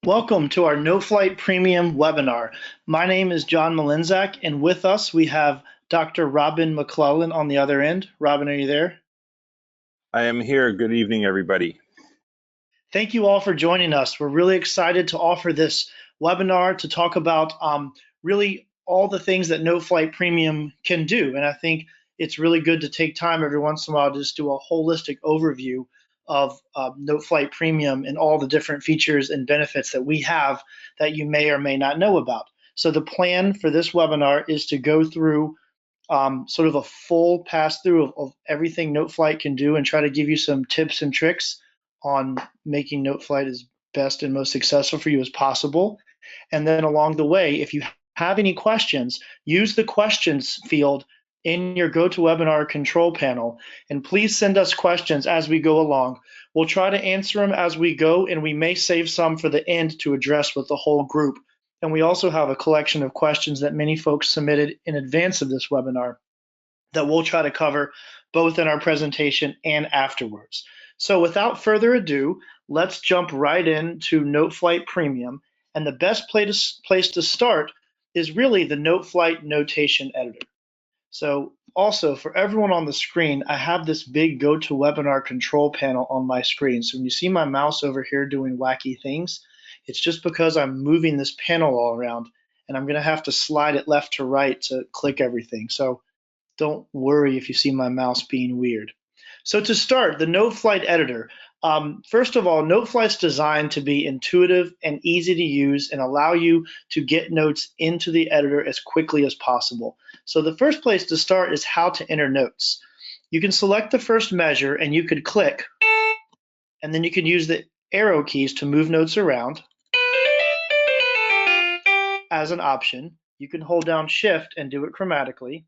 Welcome to our Noteflight Premium webinar. My name is John Malinzak, and with us we have Dr. Robin McClellan on the other end. Robin, are you there? I am here. Good evening, everybody. Thank you all for joining us. We're really excited to offer this webinar to talk about really all the things that Noteflight Premium can do. And I think it's really good to take time every once in a while to just do a holistic overview of Noteflight Premium and all the different features and benefits that we have that you may or may not know about. So the plan for this webinar is to go through sort of a full pass through of everything Noteflight can do and try to give you some tips and tricks on making Noteflight as best and most successful for you as possible. And then along the way, if you have any questions, use the questions field in your GoToWebinar control panel, and please send us questions as we go along. We'll try to answer them as we go, and we may save some for the end to address with the whole group. And we also have a collection of questions that many folks submitted in advance of this webinar that we'll try to cover both in our presentation and afterwards. So without further ado, let's jump right into Noteflight Premium. And the best place to start is really the Noteflight Notation Editor. So also for everyone on the screen, I have this big GoToWebinar control panel on my screen. So when you see my mouse over here doing wacky things, it's just because I'm moving this panel all around, and I'm going to have to slide it left to right to click everything. So don't worry if you see my mouse being weird. So to start, the Noteflight Editor. First of all, Noteflight's designed to be intuitive and easy to use and allow you to get notes into the editor as quickly as possible. So the first place to start is how to enter notes. You can select the first measure and you could click, and then you can use the arrow keys to move notes around as an option. You can hold down Shift and do it chromatically.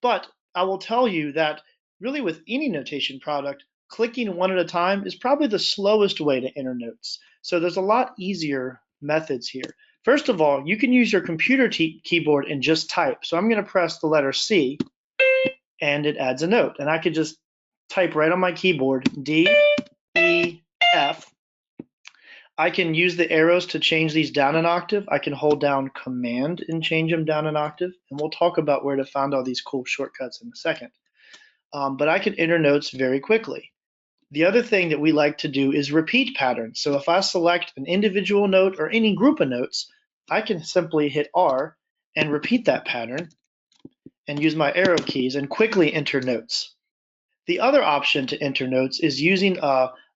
But I will tell you that really with any notation product, clicking one at a time is probably the slowest way to enter notes. So there's a lot easier methods here. First of all, you can use your computer keyboard and just type. So I'm going to press the letter C and it adds a note. And I could just type right on my keyboard, D, E, F. I can use the arrows to change these down an octave. I can hold down Command and change them down an octave. And we'll talk about where to find all these cool shortcuts in a second. But I can enter notes very quickly. The other thing that we like to do is repeat patterns. So if I select an individual note or any group of notes, I can simply hit R and repeat that pattern and use my arrow keys and quickly enter notes. The other option to enter notes is using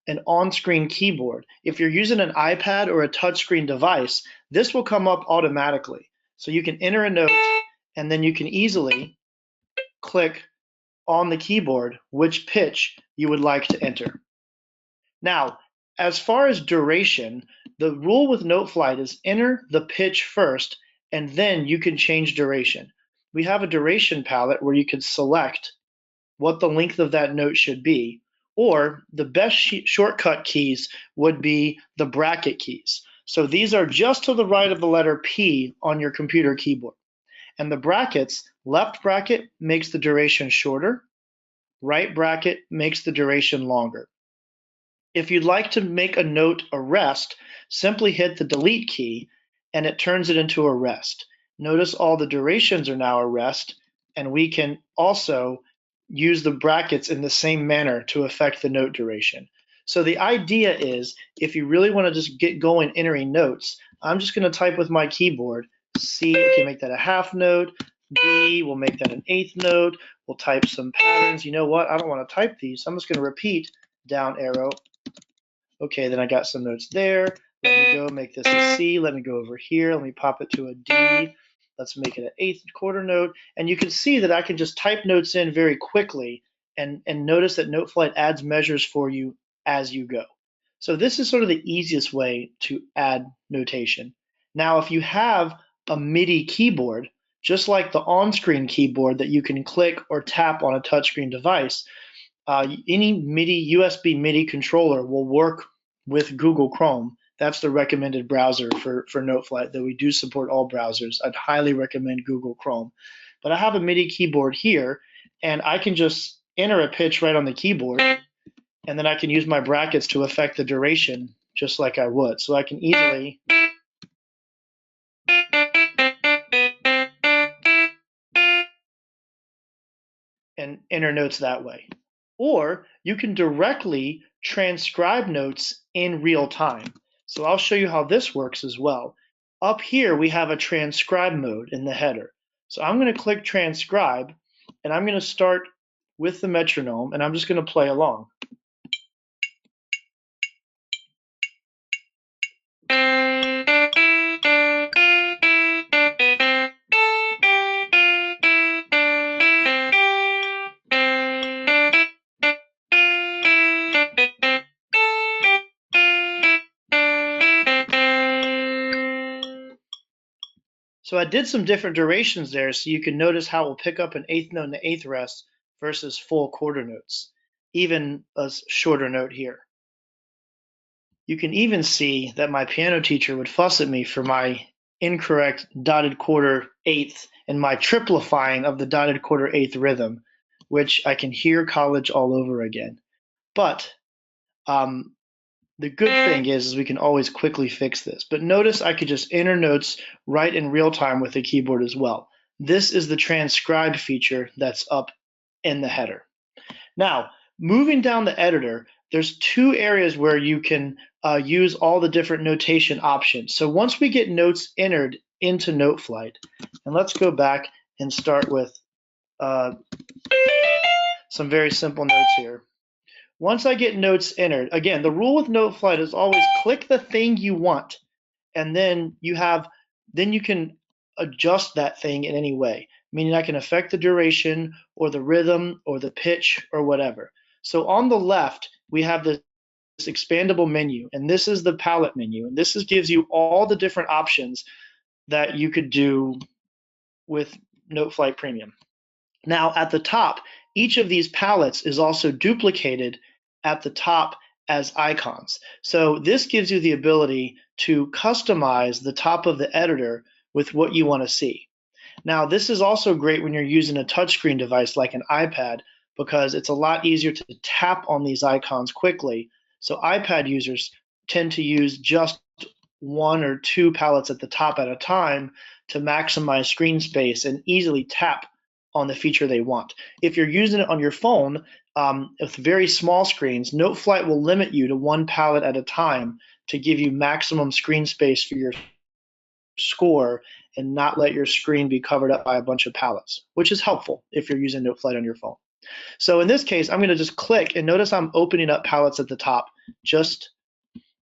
an on-screen keyboard. If you're using an iPad or a touchscreen device, this will come up automatically. So you can enter a note and then you can easily click on the keyboard which pitch you would like to enter. Now, as far as duration, the rule with Noteflight is enter the pitch first and then you can change duration. We have a duration palette where you can select what the length of that note should be, or the best shortcut keys would be the bracket keys. So these are just to the right of the letter P on your computer keyboard. And the brackets, left bracket makes the duration shorter, right bracket makes the duration longer. If you'd like to make a note a rest, simply hit the delete key and it turns it into a rest. Notice all the durations are now a rest, and we can also use the brackets in the same manner to affect the note duration. So the idea is, if you really want to just get going entering notes, I'm just going to type with my keyboard. C, okay, make that a half note. D, we'll make that an eighth note. We'll type some patterns. You know what? I don't want to type these, so I'm just going to repeat down arrow. Okay, then I got some notes there. Let me go make this a C. Let me go over here. Let me pop it to a D. Let's make it an eighth quarter note. And you can see that I can just type notes in very quickly and notice that Noteflight adds measures for you as you go. So this is sort of the easiest way to add notation. Now, if you have a MIDI keyboard, just like the on-screen keyboard that you can click or tap on a touchscreen device, any MIDI, USB MIDI controller will work with Google Chrome. That's the recommended browser for Noteflight, though we do support all browsers. I'd highly recommend Google Chrome. But I have a MIDI keyboard here, and I can just enter a pitch right on the keyboard, and then I can use my brackets to affect the duration just like I would. So I can easily and enter notes that way. Or you can directly transcribe notes in real time. So I'll show you how this works as well. Up here, we have a transcribe mode in the header. So I'm going to click transcribe, and I'm going to start with the metronome, and I'm just going to play along. So I did some different durations there, so you can notice how it will pick up an eighth note and an eighth rest versus full quarter notes, even a shorter note here. You can even see that my piano teacher would fuss at me for my incorrect dotted quarter eighth and my triplifying of the dotted quarter eighth rhythm, which I can hear college all over again. But the good thing is we can always quickly fix this. But notice I could just enter notes right in real time with the keyboard as well. This is the transcribe feature that's up in the header. Now, moving down the editor, there's two areas where you can use all the different notation options. So once we get notes entered into Noteflight, and let's go back and start with some very simple notes here. Once I get notes entered, again, the rule with Noteflight is always click the thing you want, and then you can adjust that thing in any way, meaning I can affect the duration or the rhythm or the pitch or whatever. So on the left, we have this expandable menu, and this is the palette menu, and this gives you all the different options that you could do with Noteflight Premium. Now at the top, each of these palettes is also duplicated at the top as icons. So this gives you the ability to customize the top of the editor with what you want to see. Now this is also great when you're using a touchscreen device like an iPad, because it's a lot easier to tap on these icons quickly. So iPad users tend to use just one or two palettes at the top at a time to maximize screen space and easily tap on the feature they want. If you're using it on your phone with very small screens, Noteflight will limit you to one palette at a time to give you maximum screen space for your score and not let your screen be covered up by a bunch of palettes, which is helpful if you're using Noteflight on your phone. So in this case, I'm going to just click, and notice I'm opening up palettes at the top just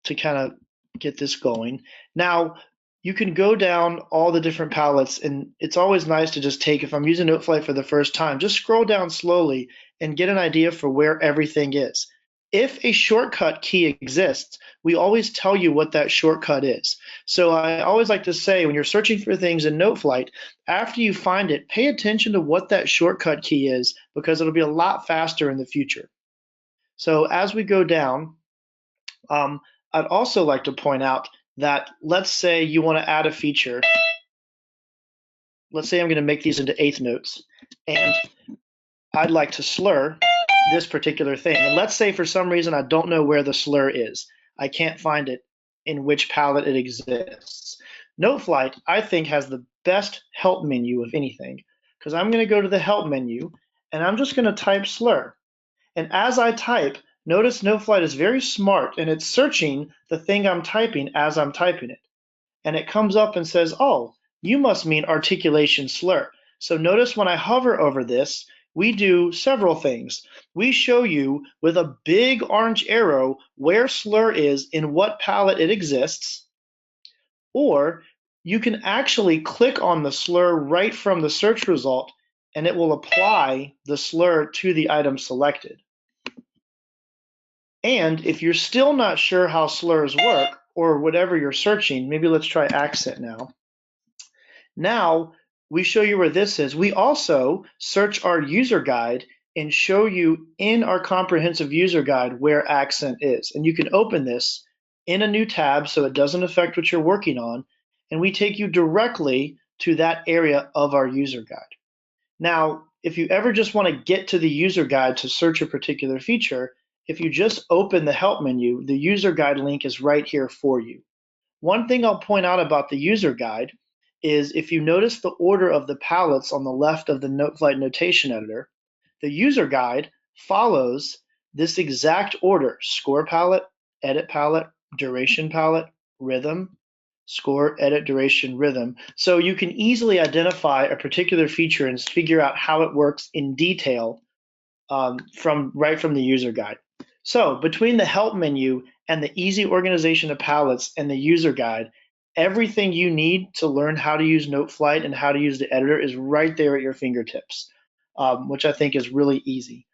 to kind of get this going. Now, you can go down all the different palettes, and it's always nice to just take, if I'm using Noteflight for the first time, just scroll down slowly and get an idea for where everything is. If a shortcut key exists, we always tell you what that shortcut is. So I always like to say, when you're searching for things in Noteflight, after you find it, pay attention to what that shortcut key is, because it'll be a lot faster in the future. So as we go down, I'd also like to point out that, let's say you want to add a feature. Let's say I'm going to make these into eighth notes, and I'd like to slur this particular thing. And let's say for some reason I don't know where the slur is. I can't find it in which palette it exists. Noteflight, I think, has the best help menu of anything, because I'm going to go to the help menu, and I'm just going to type slur. And as I type, notice Noteflight is very smart, and it's searching the thing I'm typing as I'm typing it. And it comes up and says, oh, you must mean articulation slur. So notice when I hover over this, we do several things. We show you with a big orange arrow where slur is, in what palette it exists, or you can actually click on the slur right from the search result, and it will apply the slur to the item selected. And if you're still not sure how slurs work, or whatever you're searching, maybe let's try accent now. Now we show you where this is. We also search our user guide and show you in our comprehensive user guide where accent is. And you can open this in a new tab so it doesn't affect what you're working on, and we take you directly to that area of our user guide. Now, if you ever just want to get to the user guide to search a particular feature, if you just open the help menu, the user guide link is right here for you. One thing I'll point out about the user guide is if you notice the order of the palettes on the left of the Noteflight notation editor, the user guide follows this exact order: score palette, edit palette, duration palette, rhythm, score, edit, duration, rhythm. So you can easily identify a particular feature and figure out how it works in detail right from the user guide. So between the help menu and the easy organization of palettes and the user guide, everything you need to learn how to use Noteflight and how to use the editor is right there at your fingertips, which I think is really easy.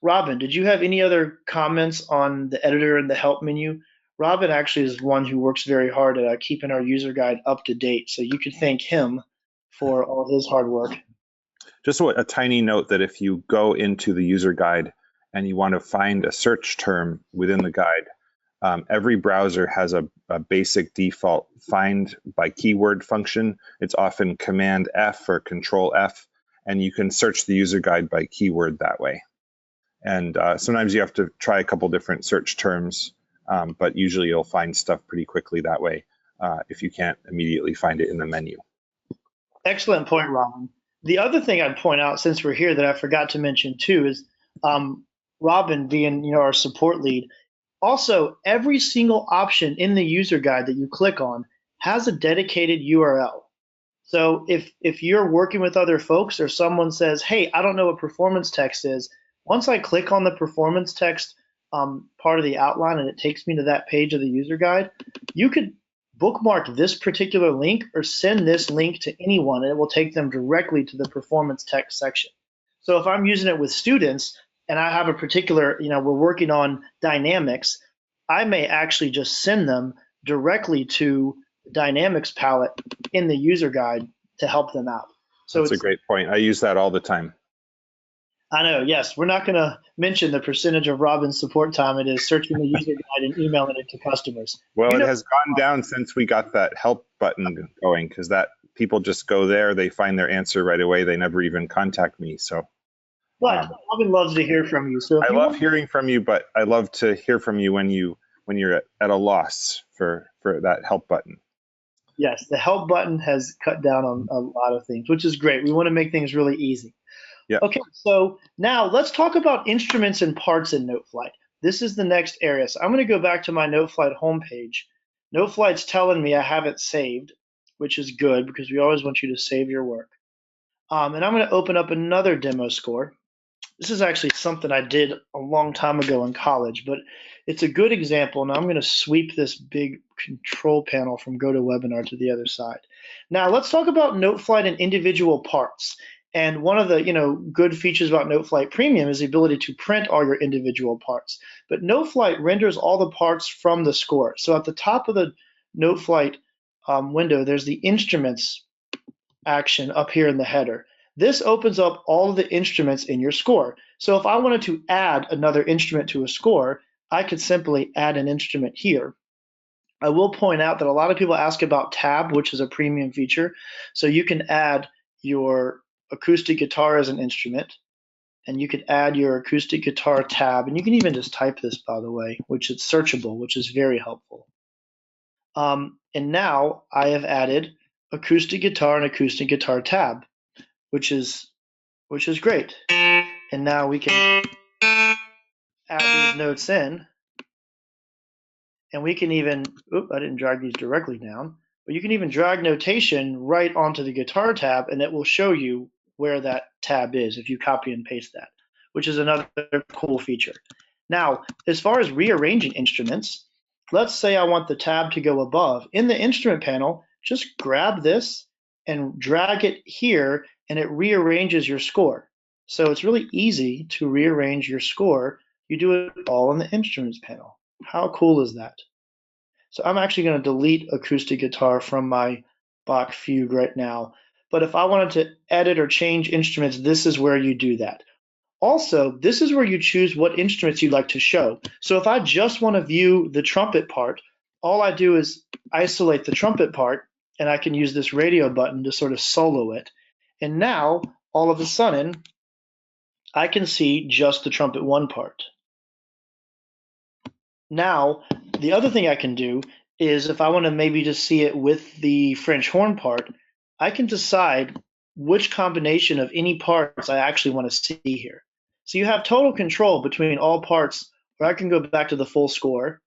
Robin, did you have any other comments on the editor and the help menu? Robin actually is one who works very hard at keeping our user guide up to date, so you could thank him for all his hard work. Just a tiny note that if you go into the user guide and you want to find a search term within the guide, every browser has a basic default find by keyword function. It's often Command F or Control F, and you can search the user guide by keyword that way. And sometimes you have to try a couple different search terms, but usually you'll find stuff pretty quickly that way if you can't immediately find it in the menu. Excellent point, Robin. The other thing I'd point out, since we're here, that I forgot to mention too, is Robin being our support lead. Also, every single option in the user guide that you click on has a dedicated URL. So if you're working with other folks or someone says, hey, I don't know what performance text is, once I click on the performance text part of the outline and it takes me to that page of the user guide, you could bookmark this particular link or send this link to anyone and it will take them directly to the performance text section. So if I'm using it with students and I have a particular, we're working on dynamics, I may actually just send them directly to the dynamics palette in the user guide to help them out. So that's a great point. I use that all the time. I know, yes. We're not going to mention the percentage of Robin's support time it is searching the user guide and emailing it to customers. Well, it has gone down since we got that help button going, because that people just go there, they find their answer right away. They never even contact me. So, but Robin loves to hear from you. So I love hearing from you, but I love to hear from you when you're at a loss for that help button. Yes, the help button has cut down on a lot of things, which is great. We want to make things really easy. Yep. Okay, so now let's talk about instruments and parts in Noteflight. This is the next area. So I'm going to go back to my Noteflight homepage. Noteflight's telling me I have it saved, which is good because we always want you to save your work. And I'm going to open up another demo score. This is actually something I did a long time ago in college, but it's a good example. Now I'm going to sweep this big control panel from GoToWebinar to the other side. Now let's talk about Noteflight and individual parts. And one of the good features about Noteflight Premium is the ability to print all your individual parts. But Noteflight renders all the parts from the score. So at the top of the Noteflight window, there's the instruments action up here in the header. This opens up all of the instruments in your score. So if I wanted to add another instrument to a score, I could simply add an instrument here. I will point out that a lot of people ask about tab, which is a premium feature. So you can add your acoustic guitar as an instrument, and you could add your acoustic guitar tab, and you can even just type this, by the way, which is searchable, which is very helpful. And now I have added acoustic guitar and acoustic guitar tab, which is great. And now we can add these notes in, and we can even, I didn't drag these directly down, but you can even drag notation right onto the guitar tab, and it will show you where that tab is if you copy and paste that, which is another cool feature. Now, as far as rearranging instruments, let's say I want the tab to go above. In the instrument panel, just grab this and drag it here, and it rearranges your score. So it's really easy to rearrange your score. You do it all in the instruments panel. How cool is that? So I'm actually going to delete acoustic guitar from my Bach Fugue right now. But if I wanted to edit or change instruments, this is where you do that. Also, this is where you choose what instruments you'd like to show. So if I just want to view the trumpet part, all I do is isolate the trumpet part, and I can use this radio button to sort of solo it. And now, all of a sudden, I can see just the trumpet one part. Now, the other thing I can do is if I want to maybe just see it with the French horn part, I can decide which combination of any parts I actually want to see here. So you have total control between all parts, or I can go back to the full score,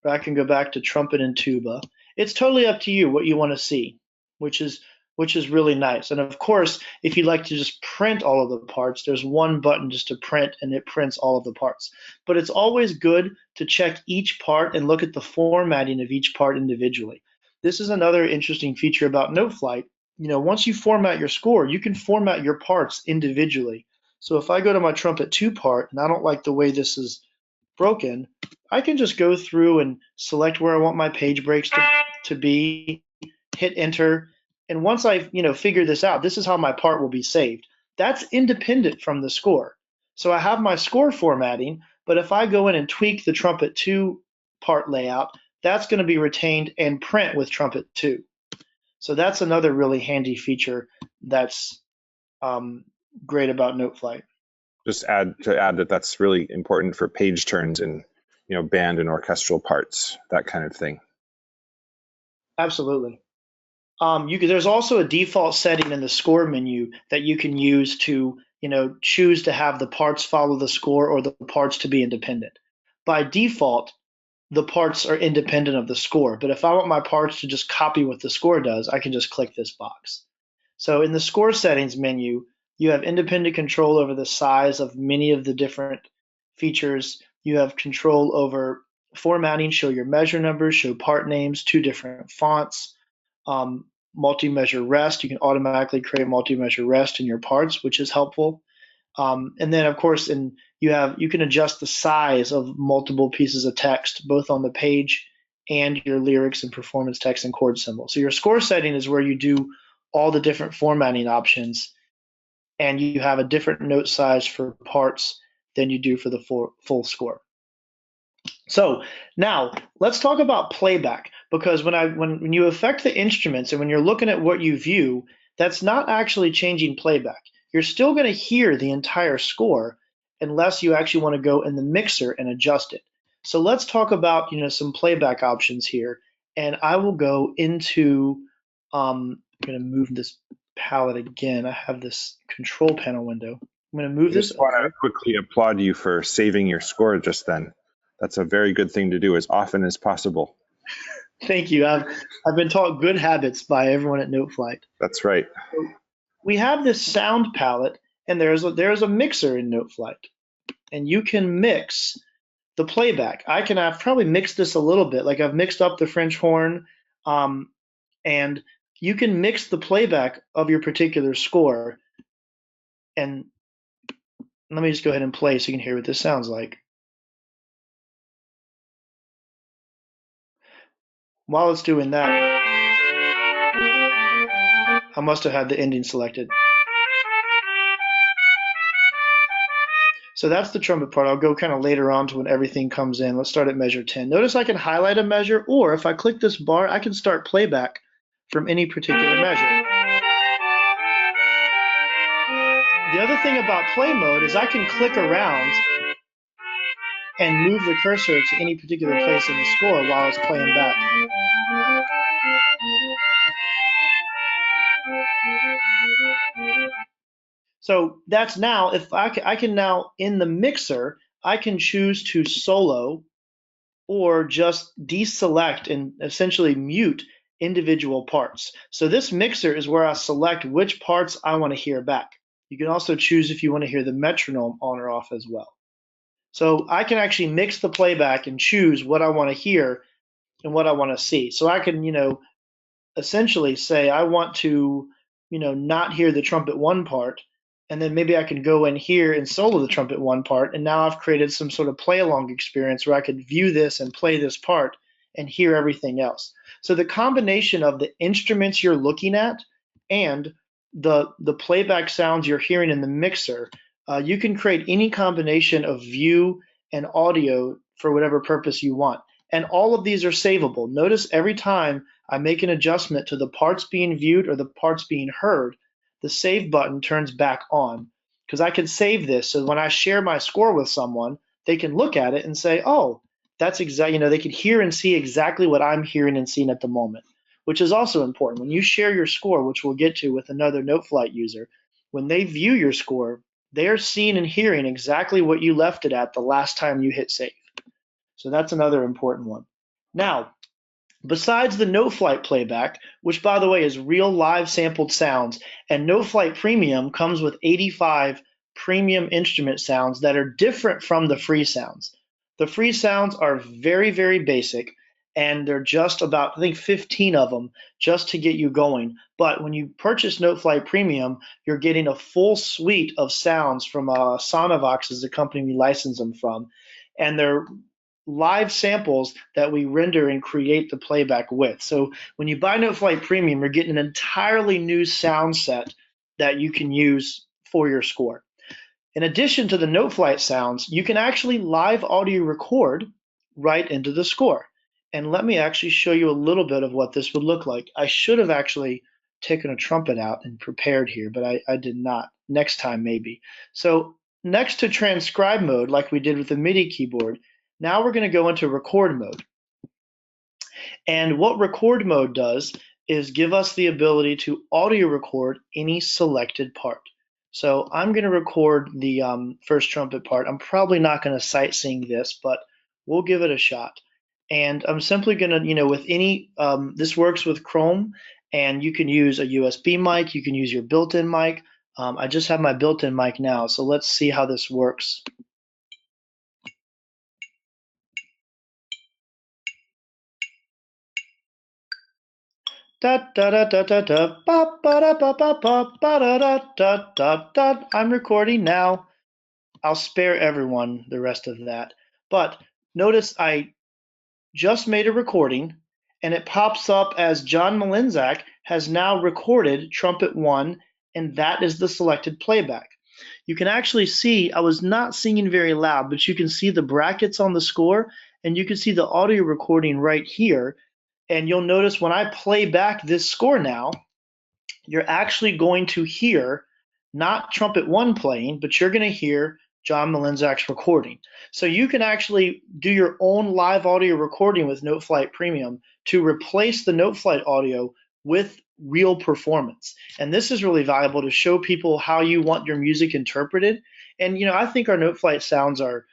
or I can go back to trumpet and tuba. It's totally up to you what you want to see, which is which is really nice. And of course, if you'd like to just print all of the parts, there's one button just to print, and it prints all of the parts. But it's always good to check each part and look at the formatting of each part individually. This is another interesting feature about Noteflight. Once you format your score, you can format your parts individually. So if I go to my trumpet 2 part and I don't like the way this is broken, I can just go through and select where I want my page breaks to be, hit enter, and once I've figured this out, this is how my part will be saved. That's independent from the score. So I have my score formatting, but if I go in and tweak the trumpet 2 part layout, that's going to be retained and print with trumpet 2. So that's another really handy feature that's great about Noteflight. Just add that that's really important for page turns in band and orchestral parts, that kind of thing. Absolutely. There's also a default setting in the score menu that you can use to choose to have the parts follow the score or the parts to be independent. By default, the parts are independent of the score, but if I want my parts to just copy what the score does, I can just click this box. So in the score settings menu, you have independent control over the size of many of the different features. You have control over formatting, show your measure numbers, show part names, 2 different fonts, multi-measure rest. You can automatically create multi-measure rest in your parts, which is helpful. And then, of course, you can adjust the size of multiple pieces of text, both on the page and your lyrics and performance text and chord symbols. So your score setting is where you do all the different formatting options, and you have a different note size for parts than you do for the full score. So now let's talk about playback, because when you affect the instruments and when you're looking at what you view, that's not actually changing playback. You're still going to hear the entire score unless you actually want to go in the mixer and adjust it. So let's talk about some playback options here, and I will go into I'm going to move this palette again. I have this control panel window. I'm going to move I this just want over. to quickly applaud you for saving your score just then. That's a very good thing to do as often as possible. Thank you. I've been taught good habits by everyone at Noteflight. That's right. So we have this sound palette, and there's a mixer in Noteflight, and you can mix the playback. I've probably mixed this a little bit, like I've mixed up the French horn, and you can mix the playback of your particular score. And let me just go ahead and play so you can hear what this sounds like. While it's doing that, I must have had the ending selected. So that's the trumpet part. I'll go kind of later on to when everything comes in. Let's start at measure 10. Notice I can highlight a measure, or if I click this bar, I can start playback from any particular measure. The other thing about play mode is I can click around and move the cursor to any particular place in the score while it's playing back. So that's now, if I can now, in the mixer, I can choose to solo or just deselect and essentially mute individual parts. So this mixer is where I select which parts I want to hear back. You can also choose if you want to hear the metronome on or off as well. So I can actually mix the playback and choose what I want to hear and what I want to see. So I can, essentially say I want to, not hear the trumpet 1 part, and then maybe I can go in here and solo the trumpet 1 part, and now I've created some sort of play along experience where I could view this and play this part and hear everything else. So the combination of the instruments you're looking at and the playback sounds you're hearing in the mixer, you can create any combination of view and audio for whatever purpose you want. And all of these are savable. Notice every time I make an adjustment to the parts being viewed or the parts being heard, the save button turns back on, because I can save this so when I share my score with someone, they can look at it and say, oh, that's exactly, they could hear and see exactly what I'm hearing and seeing at the moment, which is also important. When you share your score, which we'll get to with another Noteflight user, when they view your score, they're seeing and hearing exactly what you left it at the last time you hit save. So that's another important one. Now, besides the Noteflight playback, which by the way is real live sampled sounds, and Noteflight Premium comes with 85 premium instrument sounds that are different from the free sounds. The free sounds are very, very basic, and they're just about, I think, 15 of them just to get you going. But when you purchase Noteflight Premium, you're getting a full suite of sounds from Sonovox is the company we license them from, and they're live samples that we render and create the playback with. So when you buy Noteflight Premium, you're getting an entirely new sound set that you can use for your score. In addition to the Noteflight sounds, you can actually live audio record right into the score. And let me actually show you a little bit of what this would look like. I should have actually taken a trumpet out and prepared here, but I did not. Next time, maybe. So next to transcribe mode, like we did with the MIDI keyboard, now we're going to go into record mode. And what record mode does is give us the ability to audio record any selected part. So I'm going to record the first trumpet part. I'm probably not going to sight sing this, but we'll give it a shot. And I'm simply going to, with any, this works with Chrome, and you can use a USB mic, you can use your built-in mic. I just have my built-in mic now, so let's see how this works. I'm recording now. I'll spare everyone the rest of that. But notice I just made a recording, and it pops up as John Malinzak has now recorded trumpet 1, and that is the selected playback. You can actually see I was not singing very loud, but you can see the brackets on the score, and you can see the audio recording right here. And you'll notice when I play back this score now, you're actually going to hear not trumpet 1 playing, but you're going to hear John Malinzak's recording. So you can actually do your own live audio recording with Noteflight Premium to replace the Noteflight audio with real performance. And this is really valuable to show people how you want your music interpreted. And I think our Noteflight sounds are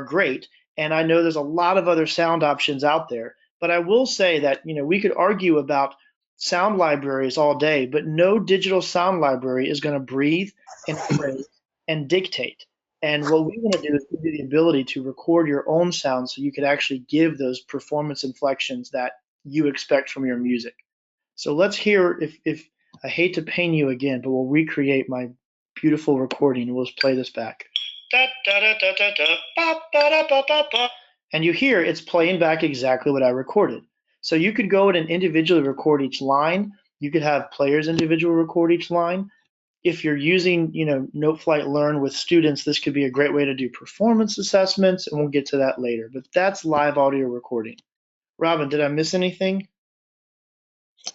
great, and I know there's a lot of other sound options out there. But I will say that we could argue about sound libraries all day, but no digital sound library is going to breathe and phrase and dictate. And what we want to do is give you the ability to record your own sound so you could actually give those performance inflections that you expect from your music. So let's hear, if I hate to pain you again, but we'll recreate my beautiful recording and we'll just play this back. And you hear it's playing back exactly what I recorded. So you could go in and individually record each line. You could have players individually record each line. If you're using, Noteflight Learn with students, this could be a great way to do performance assessments, and we'll get to that later. But that's live audio recording. Robin, did I miss anything?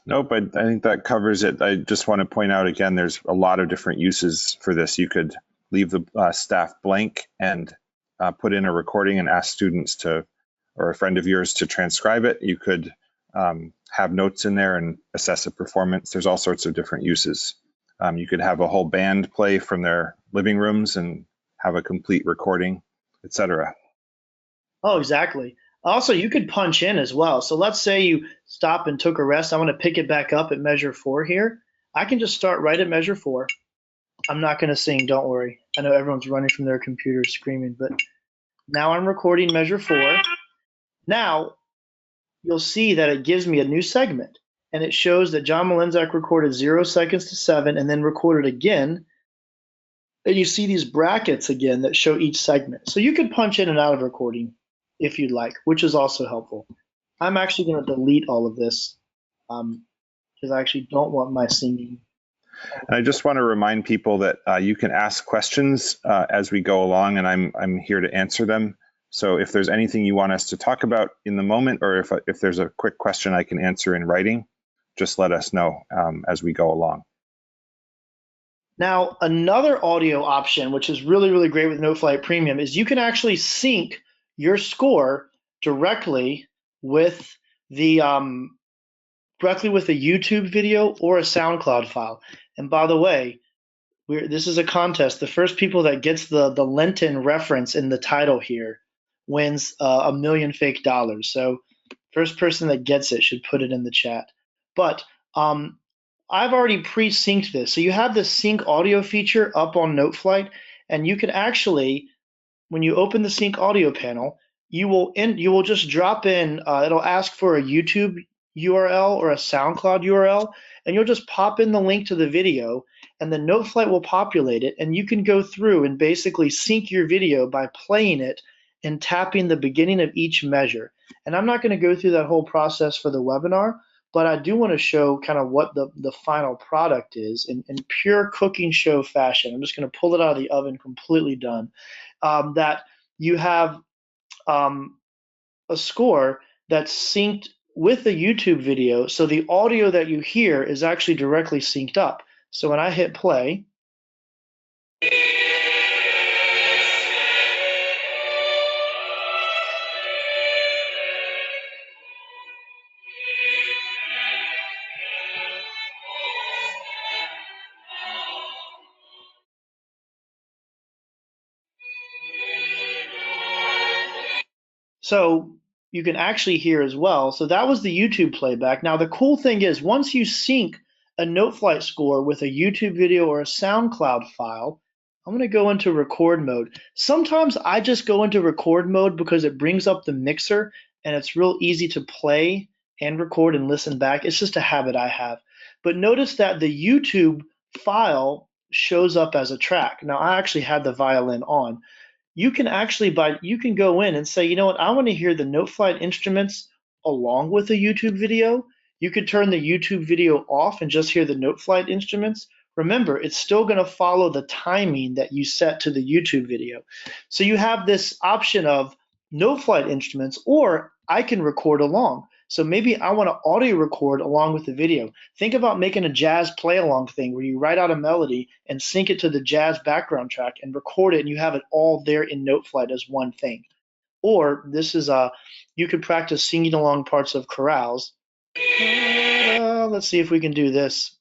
Nope, I think that covers it. I just want to point out again, there's a lot of different uses for this. You could leave the staff blank and put in a recording and ask students to, or a friend of yours to transcribe it. You could have notes in there and assess a performance. There's all sorts of different uses. You could have a whole band play from their living rooms and have a complete recording, etc. Oh, exactly. Also, you could punch in as well. So let's say you stop and took a rest. I want to pick it back up at measure 4 here. I can just start right at measure 4. I'm not going to sing, don't worry. I know everyone's running from their computers screaming, but now I'm recording measure 4. Now, you'll see that it gives me a new segment, and it shows that John Malinzak recorded 0 seconds to 7 and then recorded again. And you see these brackets again that show each segment. So you could punch in and out of recording if you'd like, which is also helpful. I'm actually going to delete all of this because I actually don't want my singing. And I just want to remind people that you can ask questions as we go along, and I'm here to answer them. So if there's anything you want us to talk about in the moment, or if there's a quick question I can answer in writing, just let us know as we go along. Now, another audio option, which is really, really great with Noteflight Premium, is you can actually sync your score directly with the YouTube video or a SoundCloud file. And by the way, this is a contest. The first people that gets the Lenten reference in the title here wins $1 million fake dollars. So first person that gets it should put it in the chat. But I've already pre-synced this. So you have the sync audio feature up on Noteflight, and you can actually, when you open the sync audio panel, you will just drop in, it'll ask for a YouTube URL or a SoundCloud URL, and you'll just pop in the link to the video, and the Noteflight will populate it, and you can go through and basically sync your video by playing it and tapping the beginning of each measure. And I'm not going to go through that whole process for the webinar, but I do want to show kind of what the final product is in pure cooking show fashion. I'm just going to pull it out of the oven completely done. That you have a score that's synced with the YouTube video, so the audio that you hear is actually directly synced up. So when I hit play, so you can actually hear as well. So that was the YouTube playback. Now the cool thing is, once you sync a Noteflight score with a YouTube video or a SoundCloud file, I'm going to go into record mode. Sometimes I just go into record mode because it brings up the mixer and it's real easy to play and record and listen back. It's just a habit I have. But notice that the YouTube file shows up as a track. Now I actually had the violin on. You can actually you can go in and say, you know what, I want to hear the Noteflight instruments along with a YouTube video. You could turn the YouTube video off and just hear the Noteflight instruments. Remember, it's still going to follow the timing that you set to the YouTube video. So you have this option of Noteflight instruments, or I can record along. So maybe I want to audio record along with the video. Think about making a jazz play along thing where you write out a melody and sync it to the jazz background track and record it, and you have it all there in Noteflight as one thing. Or this is you could practice singing along parts of chorales. Let's see if we can do this.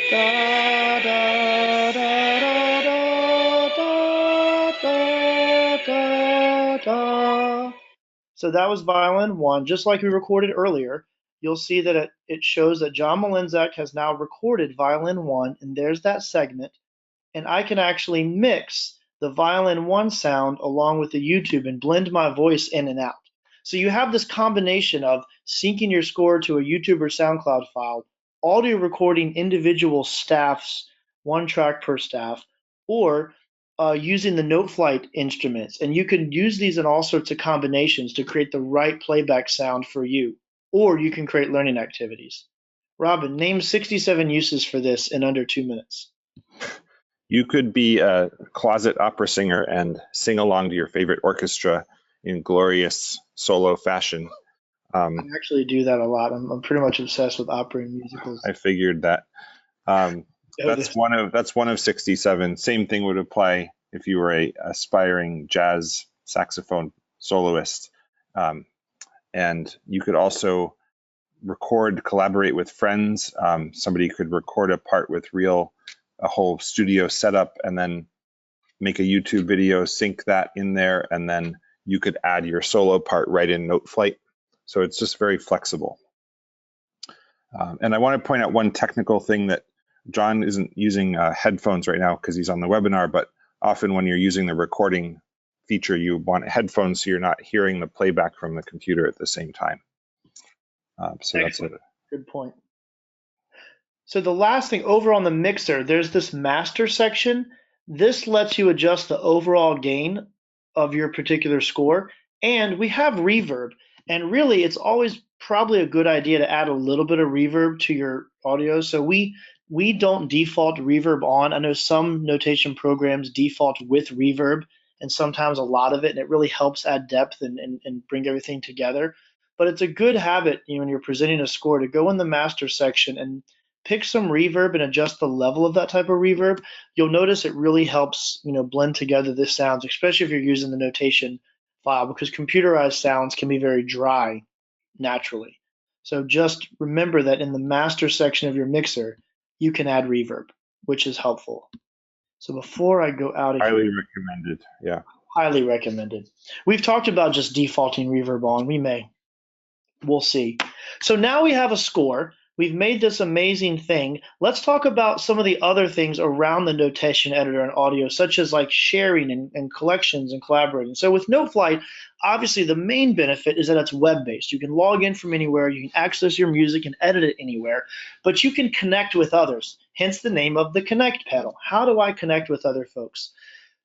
Da, da, da, da, da, da, da. So that was violin 1, just like we recorded earlier. You'll see that it shows that John Malenzak has now recorded violin 1, and there's that segment. And I can actually mix the violin 1 sound along with the YouTube and blend my voice in and out. So you have this combination of syncing your score to a YouTube or SoundCloud file, audio recording individual staffs, 1 track per staff, or using the Noteflight instruments. And you can use these in all sorts of combinations to create the right playback sound for you. Or you can create learning activities. Robin, name 67 uses for this in under 2 minutes. You could be a closet opera singer and sing along to your favorite orchestra in glorious solo fashion. I actually do that a lot. I'm pretty much obsessed with opera and musicals. I figured that. That's one of 67. Same thing would apply if you were a aspiring jazz saxophone soloist. And you could also collaborate with friends. Somebody could record a part with a whole studio setup and then make a YouTube video, sync that in there, and then you could add your solo part right in Noteflight. So it's just very flexible. And I want to point out one technical thing that John isn't using headphones right now because he's on the webinar, but often when you're using the recording feature, you want headphones so you're not hearing the playback from the computer at the same time. So excellent. That's a good point. So the last thing over on the mixer, there's this master section. This lets you adjust the overall gain of your particular score. And we have reverb. And really, it's always probably a good idea to add a little bit of reverb to your audio. So we don't default reverb on. I know some notation programs default with reverb and sometimes a lot of it, and it really helps add depth and bring everything together. But it's a good habit, when you're presenting a score, to go in the master section and pick some reverb and adjust the level of that type of reverb. You'll notice it really helps, blend together the sounds, especially if you're using the notation file because computerized sounds can be very dry naturally. So just remember that in the master section of your mixer, you can add reverb, which is helpful. So before I go out of Highly here, recommended. Yeah. highly recommended. We've talked about just defaulting reverb on. We may. We'll see. So now we have a score. We've made this amazing thing. Let's talk about some of the other things around the notation editor and audio, such as like sharing and collections and collaborating. So with Noteflight, obviously the main benefit is that it's web-based. You can log in from anywhere, you can access your music and edit it anywhere, but you can connect with others, hence the name of the Connect panel. How do I connect with other folks?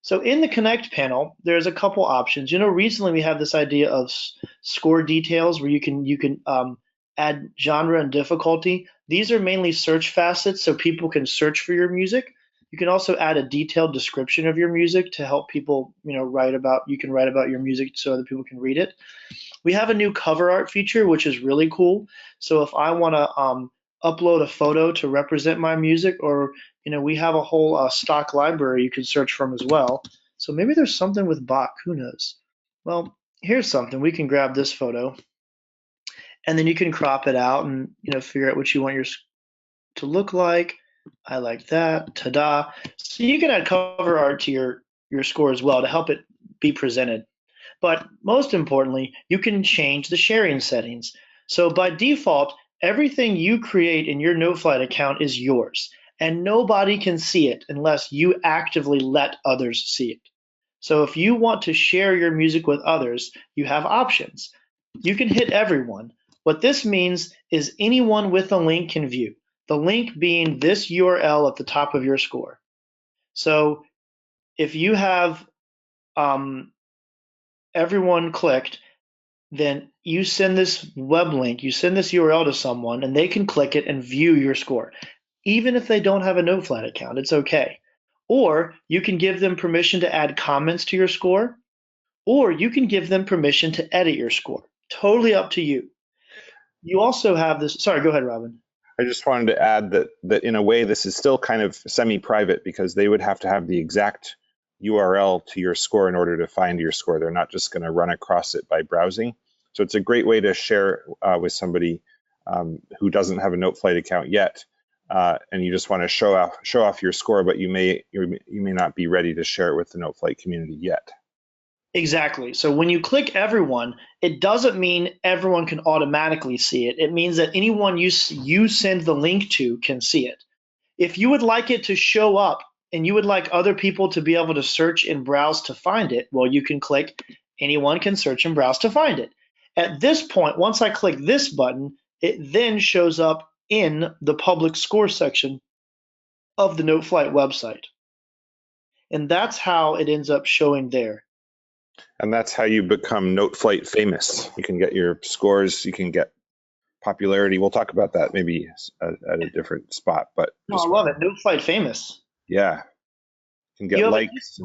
So in the Connect panel, there's a couple options. Recently we have this idea of score details where you can add genre and difficulty. These are mainly search facets, so people can search for your music. You can also add a detailed description of your music to help people, you can write about your music so other people can read it. We have a new cover art feature, which is really cool. So if I want to upload a photo to represent my music, or we have a whole stock library you can search from as well. So maybe there's something with Bach. Who knows? Well, here's something. We can grab this photo, and then you can crop it out and figure out what you want yours to look like. I like that. Ta-da! So you can add cover art to your score as well to help it be presented. But most importantly, you can change the sharing settings. So by default, everything you create in your Noteflight account is yours, and nobody can see it unless you actively let others see it. So if you want to share your music with others, you have options. You can hit everyone. What this means is anyone with a link can view, the link being this URL at the top of your score. So if you have everyone clicked, then you send this web link, you send this URL to someone, and they can click it and view your score. Even if they don't have a Noteflight account, it's okay. Or you can give them permission to add comments to your score, or you can give them permission to edit your score. Totally up to you. You also have this. Sorry, go ahead, Robin. I just wanted to add that in a way, this is still kind of semi-private because they would have to have the exact URL to your score in order to find your score. They're not just going to run across it by browsing. So it's a great way to share with somebody who doesn't have a Noteflight account yet, and you just want to show off your score, but you may not be ready to share it with the Noteflight community yet. Exactly. So when you click everyone, it doesn't mean everyone can automatically see it. It means that anyone you send the link to can see it. If you would like it to show up and you would like other people to be able to search and browse to find it, well, you can click anyone can search and browse to find it. At this point, once I click this button, it then shows up in the public score section of the Noteflight website. And that's how it ends up showing there. And that's how you become Noteflight famous. You can get your scores, you can get popularity. We'll talk about that maybe at a different spot. But I love it. Noteflight famous. Yeah, you can get likes.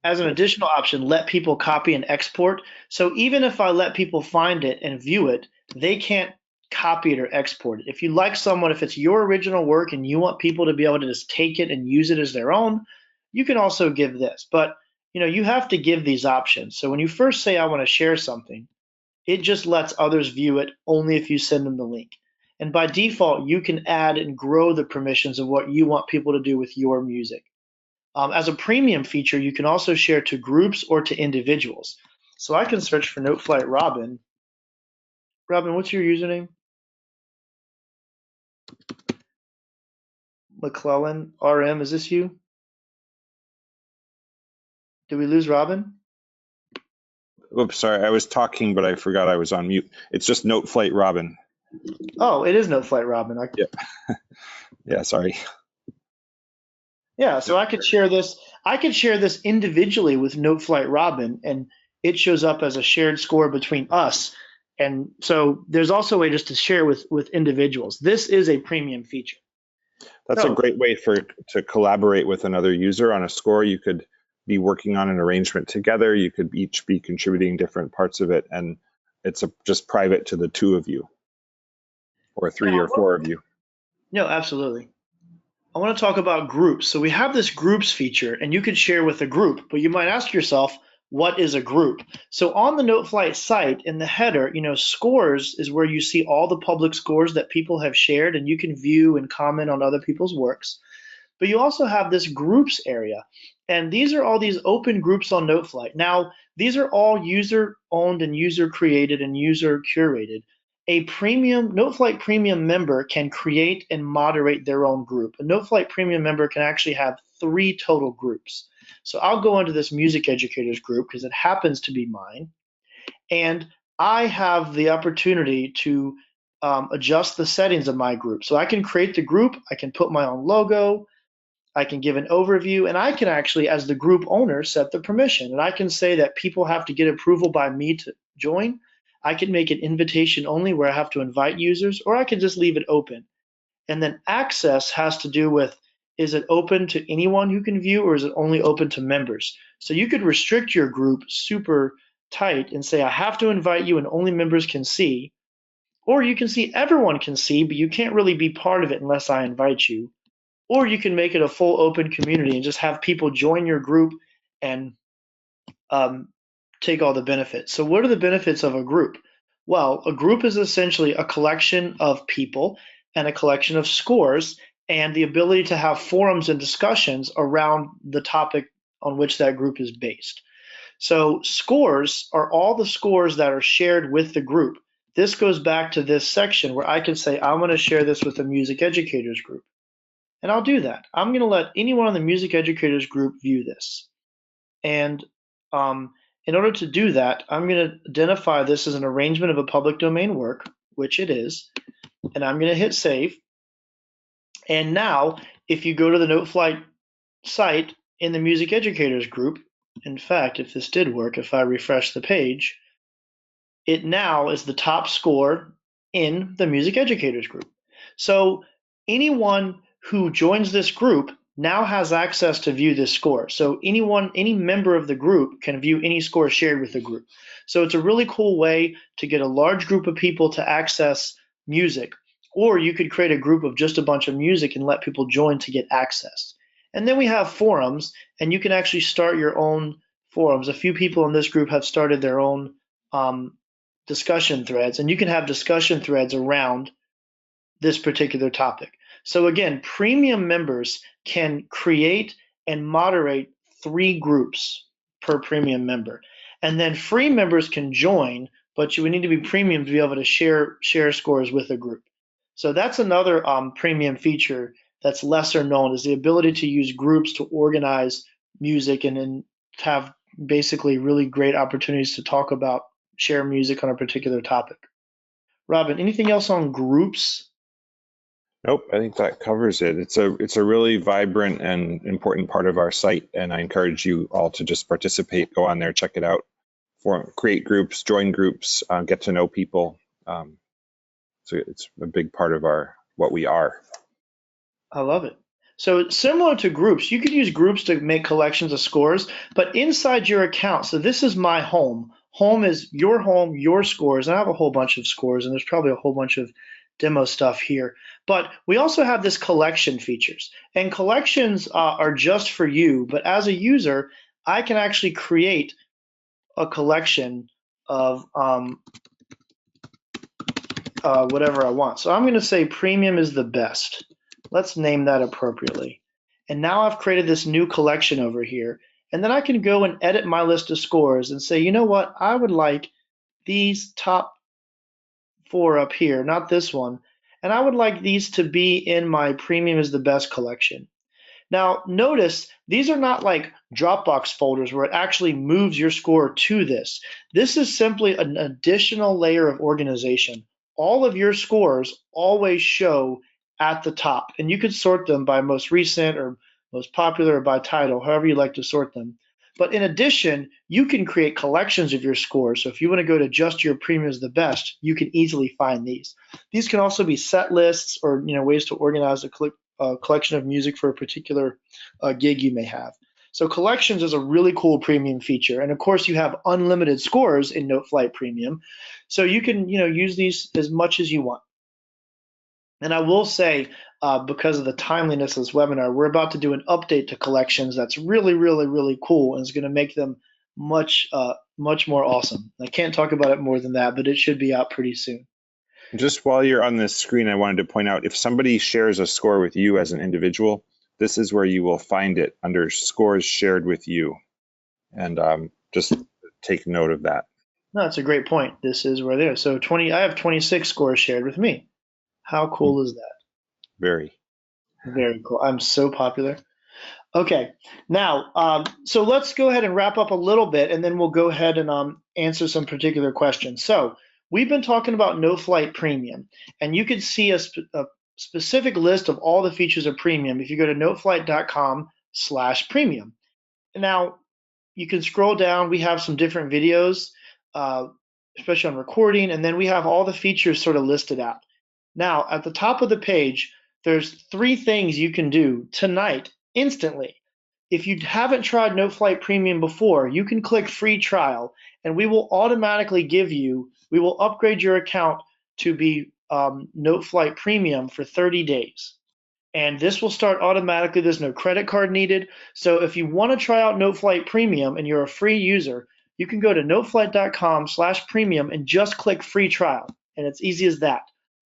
As an additional option, let people copy and export. So even if I let people find it and view it, they can't copy it or export it. If you like someone, if it's your original work and you want people to be able to just take it and use it as their own, you can also give this. But you have to give these options. So when you first say I want to share something, it just lets others view it only if you send them the link. And by default, you can add and grow the permissions of what you want people to do with your music. As a premium feature, you can also share to groups or to individuals. So I can search for Noteflight Robin. Robin, what's your username? McClellan RM, is this you? Did we lose Robin? Oops, sorry, I was talking, but I forgot I was on mute. It's just Noteflight Robin. Oh, it is Noteflight Robin. Yeah. Yeah, sorry. Yeah, so I could share this. I could share this individually with Noteflight Robin, and it shows up as a shared score between us. And so there's also a way just to share with individuals. This is a premium feature. That's a great way to collaborate with another user on a score. You could be working on an arrangement together. You could each be contributing different parts of it, and it's just private to the two of you, or three or four of you. No, absolutely. I want to talk about groups. So we have this groups feature, and you could share with a group, but you might ask yourself, what is a group. So on the Noteflight site, in the header, scores is where you see all the public scores that people have shared, and you can view and comment on other people's works. But you also have this groups area, and these are all these open groups on Noteflight. Now, these are all user owned and user created and user curated. A premium Noteflight premium member can create and moderate their own group. A Noteflight premium member can actually have 3 total groups. So I'll go into this music educators group because it happens to be mine, and I have the opportunity to adjust the settings of my group. So I can create the group, I can put my own logo, I can give an overview, and I can actually, as the group owner, set the permission. And I can say that people have to get approval by me to join. I can make it invitation only where I have to invite users, or I can just leave it open. And then access has to do with, is it open to anyone who can view, or is it only open to members? So you could restrict your group super tight and say, I have to invite you and only members can see. Or you can see everyone can see, but you can't really be part of it unless I invite you. Or you can make it a full open community and just have people join your group and take all the benefits. So what are the benefits of a group? Well, a group is essentially a collection of people and a collection of scores, and the ability to have forums and discussions around the topic on which that group is based. So scores are all the scores that are shared with the group. This goes back to this section where I can say, I'm going to share this with the music educators group. And I'll do that. I'm going to let anyone in the music educators group view this. And in order to do that, I'm going to identify this as an arrangement of a public domain work, which it is. And I'm going to hit save. And now, if you go to the Noteflight site in the music educators group, in fact, if this did work, if I refresh the page, it now is the top score in the music educators group. So anyone who joins this group now has access to view this score. So any member of the group can view any score shared with the group. So it's a really cool way to get a large group of people to access music. Or you could create a group of just a bunch of music and let people join to get access. And then we have forums, and you can actually start your own forums. A few people in this group have started their own discussion threads, and you can have discussion threads around this particular topic. So again, premium members can create and moderate 3 groups per premium member. And then free members can join, but you would need to be premium to be able to share scores with a group. So that's another premium feature that's lesser known, is the ability to use groups to organize music and then have basically really great opportunities to talk about, share music on a particular topic. Robin, anything else on groups? Nope, I think that covers it. It's a really vibrant and important part of our site, and I encourage you all to just participate. Go on there, check it out. Create groups, join groups, get to know people. So it's a big part of what we are. I love it. So similar to groups, you could use groups to make collections of scores, but inside your account, so this is my home. Home is your home, your scores, and I have a whole bunch of scores, and there's probably a whole bunch of demo stuff here. But we also have this collection features, and collections are just for you, but as a user, I can actually create a collection of whatever I want. So I'm going to say premium is the best. Let's name that appropriately. And now I've created this new collection over here. And then I can go and edit my list of scores and say, you know what, I would like these top 4 up here, not this one. And I would like these to be in my premium is the best collection. Now notice these are not like Dropbox folders where it actually moves your score to this. This is simply an additional layer of organization. All of your scores always show at the top, and you could sort them by most recent or most popular or by title, however you like to sort them. But in addition, you can create collections of your scores. So if you want to go to just your premium is the best, you can easily find these. These can also be set lists or ways to organize a collection of music for a particular gig you may have. So collections is a really cool premium feature. And of course, you have unlimited scores in Noteflight Premium. So you can use these as much as you want. And I will say, because of the timeliness of this webinar, we're about to do an update to collections that's really, really, really cool and is going to make them much more awesome. I can't talk about it more than that, but it should be out pretty soon. Just while you're on this screen, I wanted to point out if somebody shares a score with you as an individual, this is where you will find it under scores shared with you. And just take note of that. No, that's a great point. This is where there. So I have 26 scores shared with me. How cool is that? Very. Very cool. I'm so popular. Okay, now, so let's go ahead and wrap up a little bit, and then we'll go ahead and answer some particular questions. So we've been talking about Noteflight Premium, and you can see a specific list of all the features of Premium if you go to noteflight.com/premium. Now, you can scroll down. We have some different videos, uh, especially on recording, and then we have all the features sort of listed out. Now, at the top of the page, there's 3 things you can do tonight instantly. If you haven't tried Noteflight Premium before, you can click free trial, and we will automatically we will upgrade your account to be Noteflight Premium for 30 days. And this will start automatically. There's no credit card needed. So if you want to try out Noteflight Premium and you're a free user, you can go to noteflight.com/premium and just click free trial. And it's easy as that.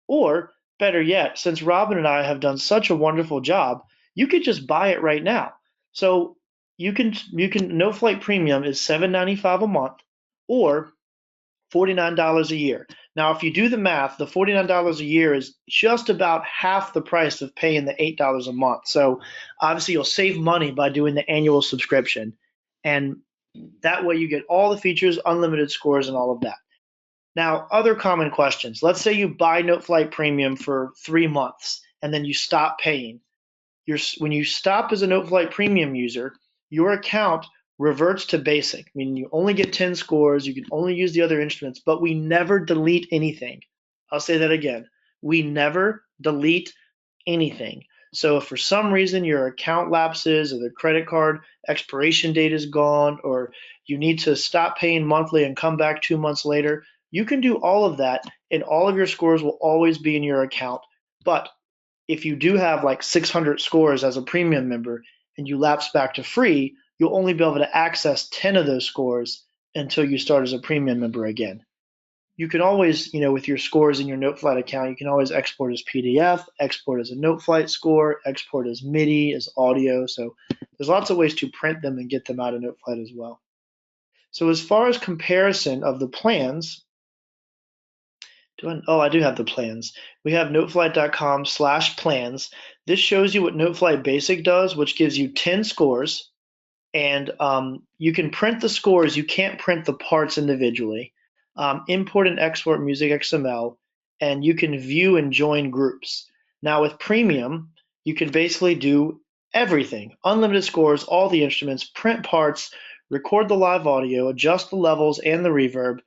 Or better yet, since Robin and I have done such a wonderful job, you could just buy it right now. So you can Noteflight Premium is $7.95 a month or $49 a year. Now, if you do the math, the $49 a year is just about half the price of paying the $8 a month. So obviously you'll save money by doing the annual subscription. And that way you get all the features, unlimited scores, and all of that. Now, other common questions. Let's say you buy Noteflight Premium for 3 months and then you stop paying. When you stop as a Noteflight Premium user, your account reverts to basic, meaning you only get 10 scores, you can only use the other instruments, but we never delete anything. I'll say that again. We never delete anything. So if for some reason your account lapses or the credit card expiration date is gone or you need to stop paying monthly and come back 2 months later, you can do all of that and all of your scores will always be in your account. But if you do have like 600 scores as a premium member and you lapse back to free, you'll only be able to access 10 of those scores until you start as a premium member again. You can always, with your scores in your Noteflight account, you can always export as PDF, export as a Noteflight score, export as MIDI, as audio. So there's lots of ways to print them and get them out of Noteflight as well. So as far as comparison of the plans, I do have the plans. We have noteflight.com/plans. This shows you what Noteflight Basic does, which gives you 10 scores. And you can print the scores. You can't print the parts individually. Import and export music XML. And you can view and join groups. Now with Premium, you can basically do everything. Unlimited scores, all the instruments, print parts, record the live audio, adjust the levels and the reverb,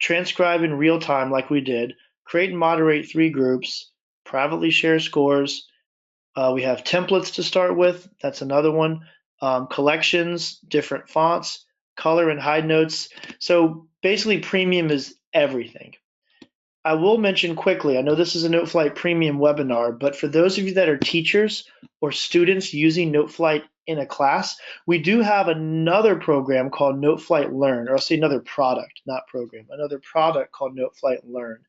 transcribe in real time like we did, create and moderate 3 groups, privately share scores. We have templates to start with. That's another one. Collections, different fonts, color and hide notes. So basically Premium is everything. I will mention quickly, I know this is a Noteflight Premium webinar, but for those of you that are teachers or students using Noteflight in a class, we do have another program called Noteflight Learn, or I'll say another product, not program, another product called Noteflight Learn.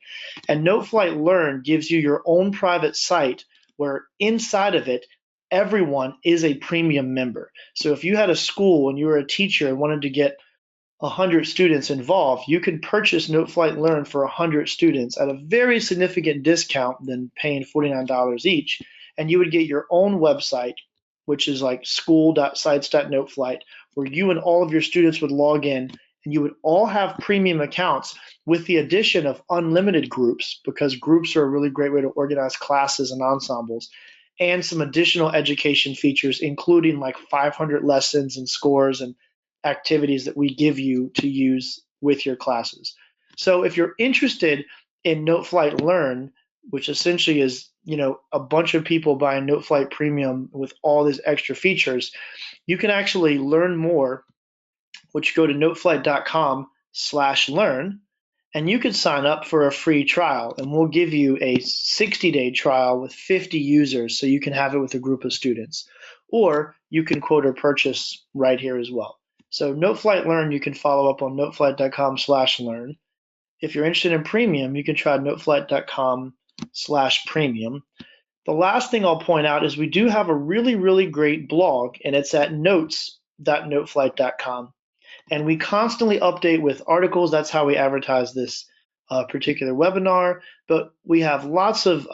And Noteflight Learn gives you your own private site where inside of it, everyone is a premium member. So if you had a school and you were a teacher and wanted to get 100 students involved, you can purchase Noteflight Learn for 100 students at a very significant discount than paying $49 each. And you would get your own website, which is like school.sites.noteflight, where you and all of your students would log in and you would all have premium accounts with the addition of unlimited groups, because groups are a really great way to organize classes and ensembles, and some additional education features, including like 500 lessons and scores and activities that we give you to use with your classes. So if you're interested in Noteflight Learn, which essentially is, a bunch of people buying Noteflight Premium with all these extra features, you can actually learn more, which go to noteflight.com/learn, and you can sign up for a free trial, and we'll give you a 60-day trial with 50 users so you can have it with a group of students. Or you can quote or purchase right here as well. So Noteflight Learn, you can follow up on noteflight.com/learn. If you're interested in premium, you can try noteflight.com/premium. The last thing I'll point out is we do have a really, really great blog, and it's at notes.noteflight.com. And we constantly update with articles. That's how we advertise this particular webinar. But we have lots of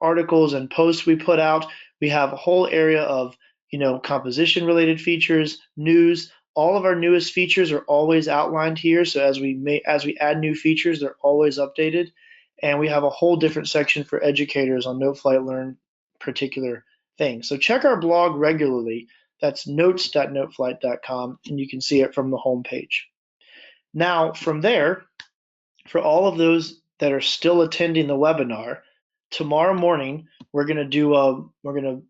articles and posts we put out. We have a whole area of composition related features, news. All of our newest features are always outlined here. So as we add new features, they're always updated. And we have a whole different section for educators on Noteflight Learn particular things. So check our blog regularly. That's notes.noteflight.com, and you can see it from the home page. Now, from there, for all of those that are still attending the webinar, tomorrow morning we're going to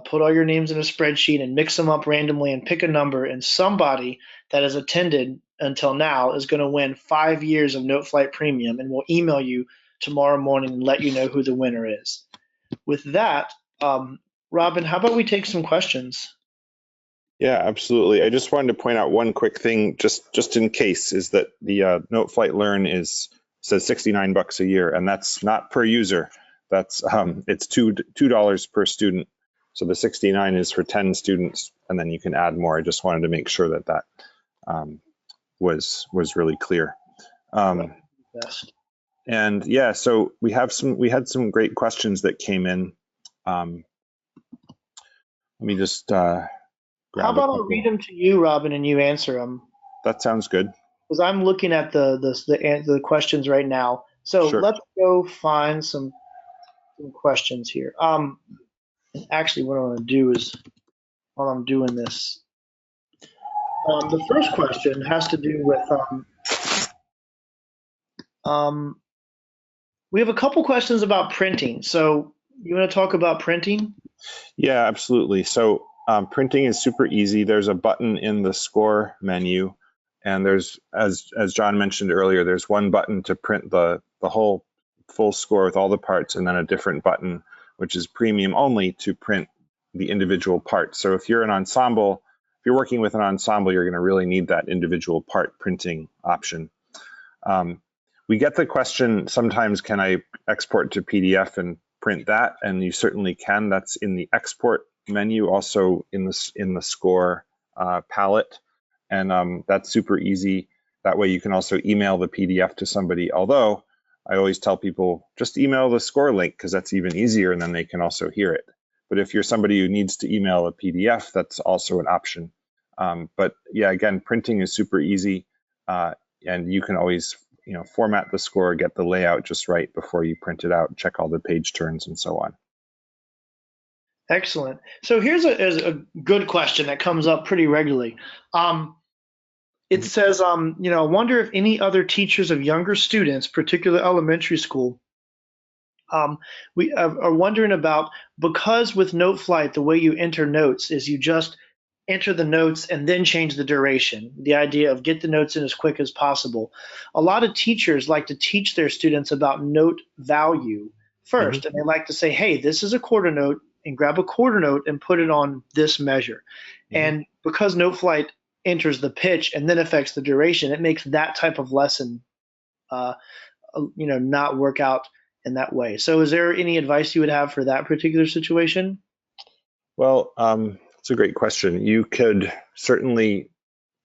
put all your names in a spreadsheet and mix them up randomly and pick a number, and somebody that has attended until now is going to win 5 years of Noteflight Premium, and we'll email you tomorrow morning and let you know who the winner is. With that, Robin, how about we take some questions? Yeah, absolutely. I just wanted to point out one quick thing, just in case, is that the Noteflight Learn says $69 a year, and that's not per user. That's it's $2 per student. So the 69 is for 10 students, and then you can add more. I just wanted to make sure that was really clear. And yeah, so we had some great questions that came in. Let me just how about I'll read them to you, Robin, and you answer them? That sounds good. Because I'm looking at the questions right now. So sure. Let's go find some questions here. Actually, what I want to do is, while I'm doing this, the first question has to do with we have a couple questions about printing. So you want to talk about printing? Yeah, absolutely. So printing is super easy. There's a button in the score menu, and there's, as John mentioned earlier, there's one button to print the whole full score with all the parts, and then a different button, which is premium only, to print the individual parts. So if you're working with an ensemble, you're going to really need that individual part printing option. We get the question sometimes, can I export to PDF and print that? And you certainly can. That's in the export menu, also in the score palette, and that's super easy. That way you can also email the PDF to somebody, although I always tell people just email the score link, because that's even easier, and then they can also hear it. But if you're somebody who needs to email a PDF, that's also an option. But yeah, again, printing is super easy, and you can always format the score, get the layout just right before you print it out, check all the page turns and so on. Excellent. So here's a good question that comes up pretty regularly. It says, I wonder if any other teachers of younger students, particularly elementary school, we are wondering about, because with Noteflight, the way you enter notes is you just enter the notes and then change the duration. The idea of get the notes in as quick as possible. A lot of teachers like to teach their students about note value first, and they like to say, hey, this is a quarter note, and grab a quarter note and put it on this measure. And because Noteflight enters the pitch and then affects the duration, it makes that type of lesson not work out in that way. So is there any advice you would have for that particular situation? Well, it's a great question. You could certainly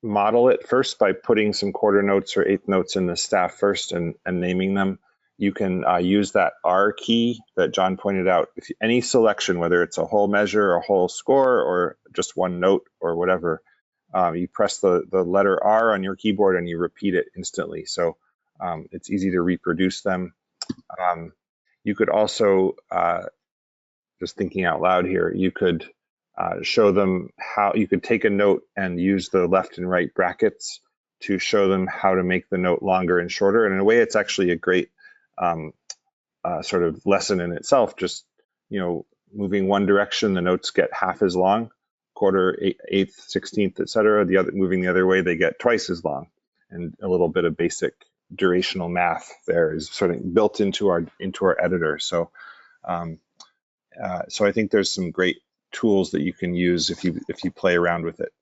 model it first by putting some quarter notes or eighth notes in the staff first and naming them. You can use that R key that John pointed out. If any selection, whether it's a whole measure, a whole score, or just one note or whatever, you press the letter R on your keyboard and you repeat it instantly. So it's easy to reproduce them. You could also, just thinking out loud here, you could show them how you could take a note and use the left and right brackets to show them how to make the note longer and shorter. And in a way, it's actually a great sort of lesson in itself. Just, moving one direction, the notes get half as long, quarter, eighth, 16th, etc. Moving the other way, they get twice as long. And a little bit of basic durational math there is sort of built into our editor. So I think there's some great tools that you can use if you play around with it.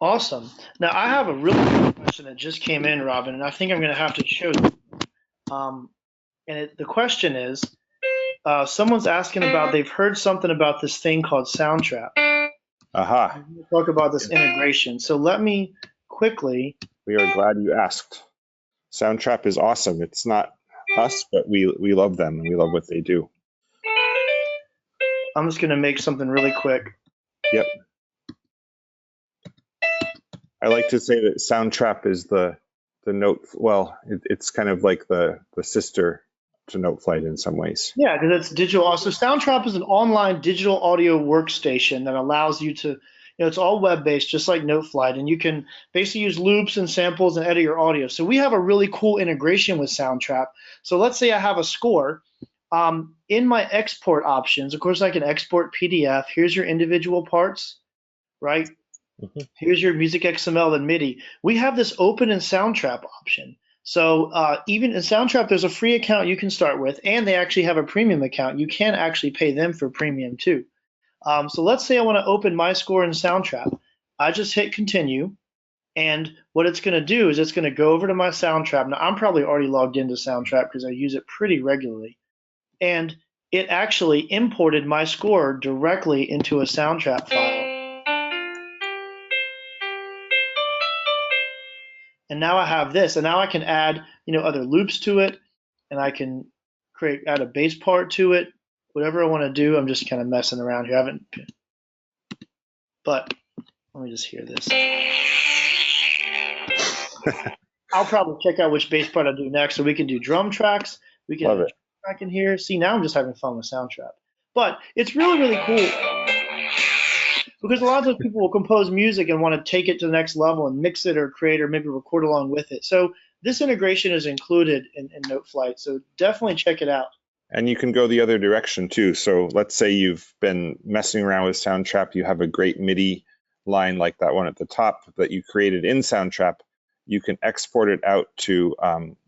Awesome. Now I have a really good question that just came in, Robin, and I think I'm going to have to show you. Um, the question is, someone's asking about, they've heard something about this thing called Soundtrap. Aha. I'm going to talk about this integration. So let me quickly. We are glad you asked. Soundtrap is awesome. It's not us, but we love them and we love what they do. I'm just going to make something really quick. Yep. I like to say that Soundtrap is the note. Well, it's kind of like the sister to Noteflight in some ways. Yeah, because it's digital. So Soundtrap is an online digital audio workstation that allows you to, it's all web-based, just like Noteflight, and you can basically use loops and samples and edit your audio. So we have a really cool integration with Soundtrap. So let's say I have a score. In my export options, of course, I can export PDF. Here's your individual parts, right? Mm-hmm. Here's your music XML and MIDI. We have this open in Soundtrap option. So even in Soundtrap, there's a free account you can start with, and they actually have a premium account. You can actually pay them for premium too. So let's say I want to open my score in Soundtrap. I just hit continue, and what it's going to do is it's going to go over to my Soundtrap. Now, I'm probably already logged into Soundtrap because I use it pretty regularly. And it actually imported my score directly into a Soundtrap file. And now I have this, and now I can add, other loops to it, and I can add a bass part to it, whatever I want to do. I'm just kind of messing around here. But let me just hear this. I'll probably check out which bass part I do next, so we can do drum tracks. We can have a drum track in here. See, now I'm just having fun with Soundtrap. But it's really, really cool because a lot of those people will compose music and want to take it to the next level and mix it or create or maybe record along with it. So this integration is included in Noteflight, so definitely check it out. And you can go the other direction too. So let's say you've been messing around with Soundtrap, you have a great MIDI line like that one at the top that you created in Soundtrap. You can export it out to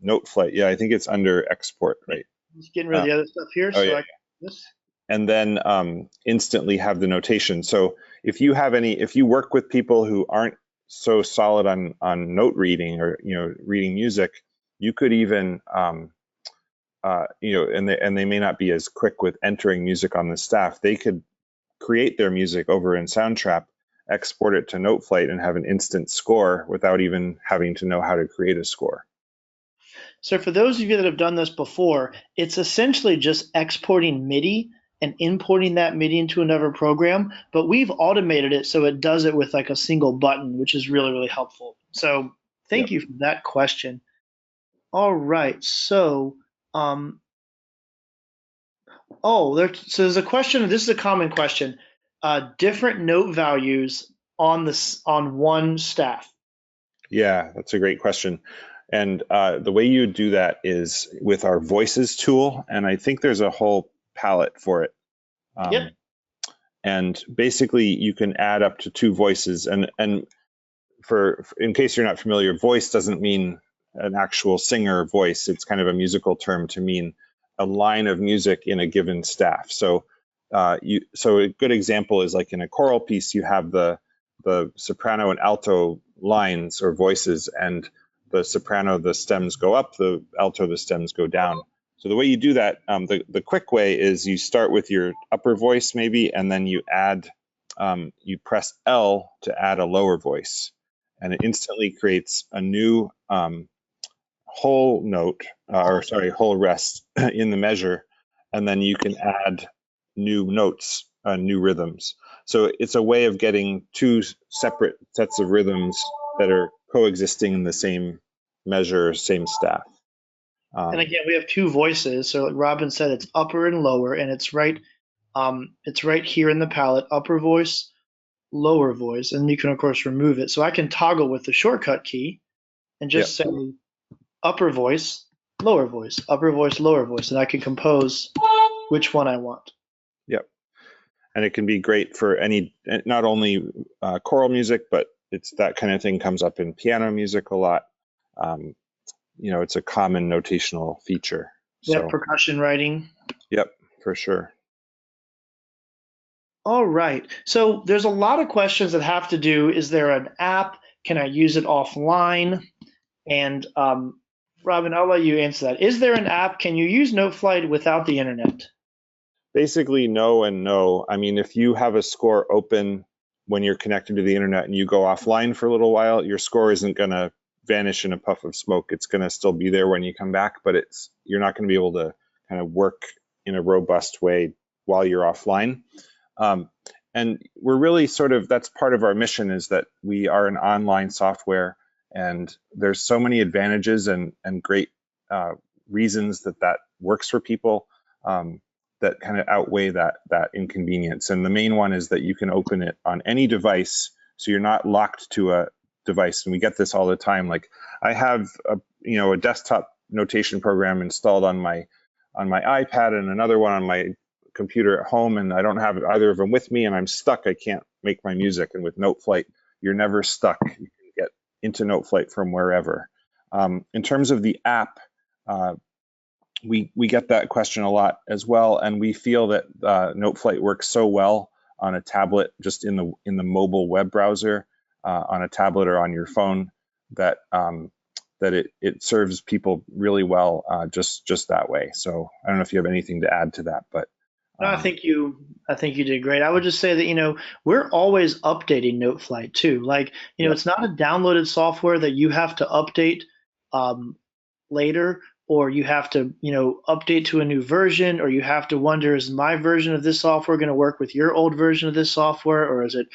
Noteflight. Yeah, I think it's under export, right? Just getting rid of the other stuff here. Oh, yeah. This. And then instantly have the notation. So if you work with people who aren't so solid on note reading or reading music, you could even and they may not be as quick with entering music on the staff. They could create their music over in Soundtrap, export it to Noteflight, and have an instant score without even having to know how to create a score. So for those of you that have done this before, it's essentially just exporting MIDI and importing that MIDI into another program, but we've automated it so it does it with like a single button, which is really, really helpful. So thank you for that question. All right, so there's a question. This is a common question. Different note values on one staff. Yeah, that's a great question. And the way you do that is with our voices tool, and I think there's a whole palette for it. Yep. And basically, you can add up to 2 voices. And in case you're not familiar, voice doesn't mean an actual singer voice. It's kind of a musical term to mean a line of music in a given staff. So a good example is like in a choral piece, you have the soprano and alto lines or voices, and the soprano, the stems go up, the alto, the stems go down. So the way you do that, the quick way is you start with your upper voice maybe, and then you press L to add a lower voice, and it instantly creates a new whole note, whole rest in the measure, and then you can add new notes, new rhythms. So it's a way of getting 2 separate sets of rhythms that are coexisting in the same measure, same staff. And again, we have 2 voices. So like Robin said, it's upper and lower, and it's right here in the palette, upper voice, lower voice, and you can of course remove it. So I can toggle with the shortcut key and just say upper voice, lower voice, upper voice, lower voice, and I can compose which one I want. Yep. And it can be great for not only choral music, but it's that kind of thing comes up in piano music a lot. It's a common notational feature. Yeah, percussion writing. Yep, for sure. All right. So there's a lot of questions that have to do, is there an app? Can I use it offline? And Robin, I'll let you answer that. Is there an app? Can you use Noteflight without the internet? Basically, no and no. I mean, if you have a score open when you're connected to the internet and you go offline for a little while, your score isn't going to vanish in a puff of smoke. It's going to still be there when you come back, but you're not going to be able to kind of work in a robust way while you're offline. Um, and we're really that's part of our mission, is that we are an online software, and there's so many advantages and great reasons that works for people. That kind of outweigh that inconvenience. And the main one is that you can open it on any device, so you're not locked to a device. And we get this all the time. Like, I have a desktop notation program installed on my iPad and another one on my computer at home, and I don't have either of them with me, and I'm stuck. I can't make my music. And with Noteflight, you're never stuck. You can get into Noteflight from wherever. In terms of the app, we get that question a lot as well, and we feel that Noteflight works so well on a tablet, just in the mobile web browser, on a tablet or on your phone, that it serves people really well, just that way. So I don't know if you have anything to add to that, but No, I think you did great. I would just say that, we're always updating Noteflight too. Like, yeah, it's not a downloaded software that you have to update um, later, or you have to, update to a new version, or you have to wonder, is my version of this software going to work with your old version of this software, or is it,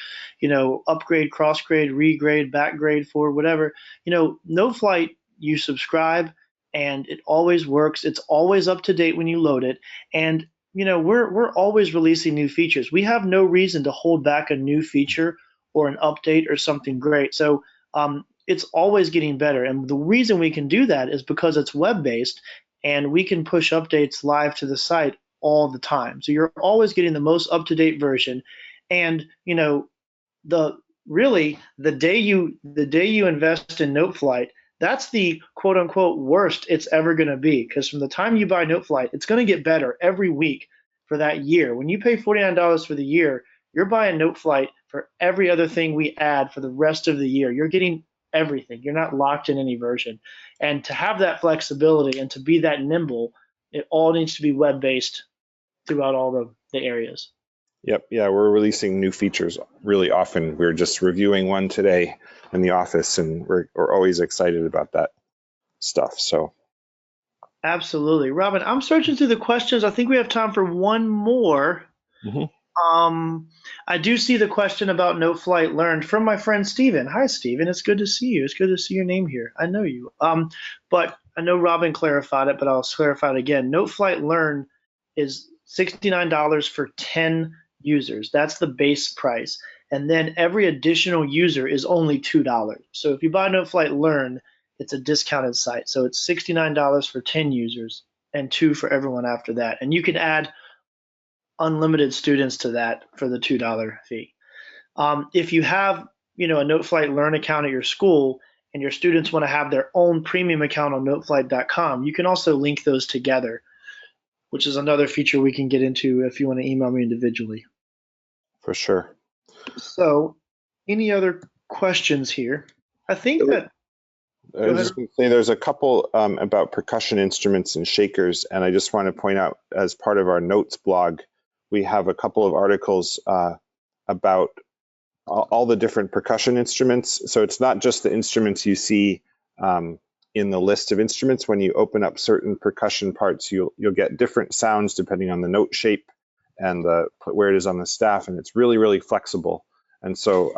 upgrade, crossgrade, regrade, backgrade, for whatever. Noteflight, you subscribe and it always works. It's always up to date when you load it. And we're always releasing new features. We have no reason to hold back a new feature or an update or something great. So it's always getting better. And the reason we can do that is because it's web-based, and we can push updates live to the site all the time. So you're always getting the most up-to-date version. And the really the day you invest in Noteflight, that's the quote unquote worst it's ever going to be, because from the time you buy Noteflight, it's going to get better every week for that year. When you pay $49 for the year, you're buying Noteflight for every other thing we add for the rest of the year. You're getting everything. You're not locked in any version. And to have that flexibility and to be that nimble, it all needs to be web based throughout all the areas. yep, yeah, we're releasing new features really often. We're just reviewing one today in the office, and we're always excited about that stuff. So Absolutely. Robin, I'm searching through the questions. I think we have time for one more. mhm. Um, I do see the question about No Flight Learned from my friend Steven. Hi, Steven. It's good to see you. It's good to see your name here. I know you. But I know Robin clarified it, but I'll clarify it again. No Flight Learn is $69 for 10 users. That's the base price. And then every additional user is only $2. So if you buy No Flight Learn, it's a discounted site. So it's $69 for 10 users and 2 for everyone after that. And you can add unlimited students to that for the $2 fee. If you have, a Noteflight Learn account at your school, and your students want to have their own premium account on Noteflight.com, you can also link those together, which is another feature we can get into if you want to email me individually. For sure. So, any other questions here? I think that. I Go was ahead. just going to say there's a couple about percussion instruments and shakers, and I just want to point out, as part of our notes blog, we have a couple of articles about all the different percussion instruments. So it's not just the instruments you see in the list of instruments. When you open up certain percussion parts, you'll get different sounds depending on the note shape and where it is on the staff, and it's really, really flexible. And so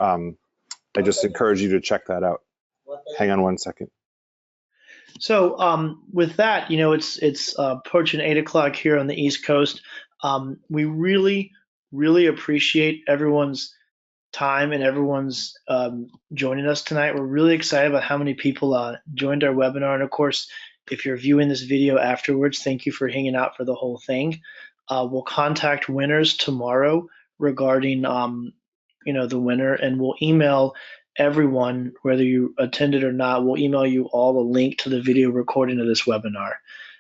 I just encourage you to check that out. Hang on one second. So with that, it's approaching 8 o'clock here on the East Coast. We really, really appreciate everyone's time and everyone's joining us tonight. We're really excited about how many people joined our webinar. And of course, if you're viewing this video afterwards, thank you for hanging out for the whole thing. We'll contact winners tomorrow regarding the winner, and we'll email everyone, whether you attended or not. We'll email you all a link to the video recording of this webinar.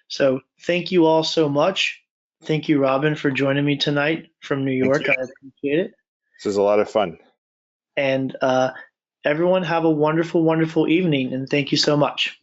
So thank you all so much. Thank you, Robin, for joining me tonight from New Thank York. you. I appreciate it. This is a lot of fun. And everyone have a wonderful, wonderful evening. And thank you so much.